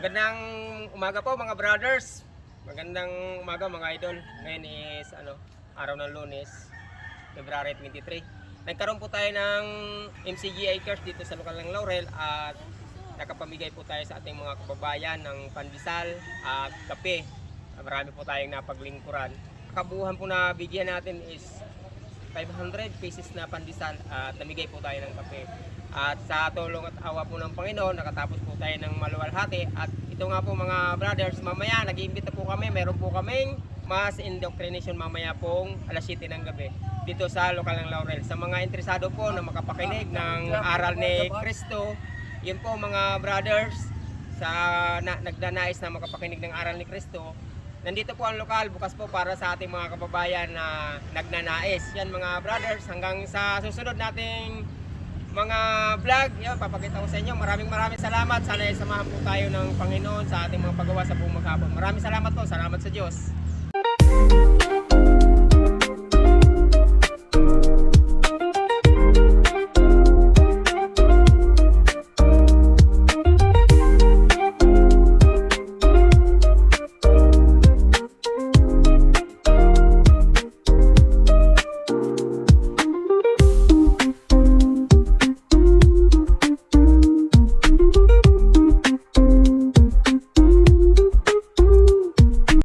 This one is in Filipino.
Magandang umaga po mga brothers. Magandang umaga mga idol. Ngayon is araw ng Lunes, February 23. Nagkaroon po tayo ng MCGI Cares dito sa lokal ng Laurel at nakapamigay po tayo sa ating mga kababayan ng pandesal at kape. Marami po tayong napaglingkuran. Kabuuhan po na bigyan natin is 500 pieces na pandesal at namigay po tayo ng kape. At sa tulong at awa po ng Panginoon, nakatapos po tayo ng maluwalhati. At ito nga po mga brothers, mamaya nag-iimbita po kami, meron po kaming mass indoctrination mamaya pong alas 7 ng gabi dito sa lokal ng Laurel. Sa mga interesado po na makapakinig ng aral ni Kristo, yun po mga brothers, sa nagdanais na makapakinig ng aral ni Kristo, nandito po ang lokal, bukas po para sa ating mga kababayan na nagnanais. Yan mga brothers, hanggang sa susunod nating mga vlog, yan, papakita ko sa inyo. Maraming salamat. Sana samahan po tayo ng Panginoon sa ating mga paggawa sa buong maghapon. Maraming salamat po. Salamat sa Diyos.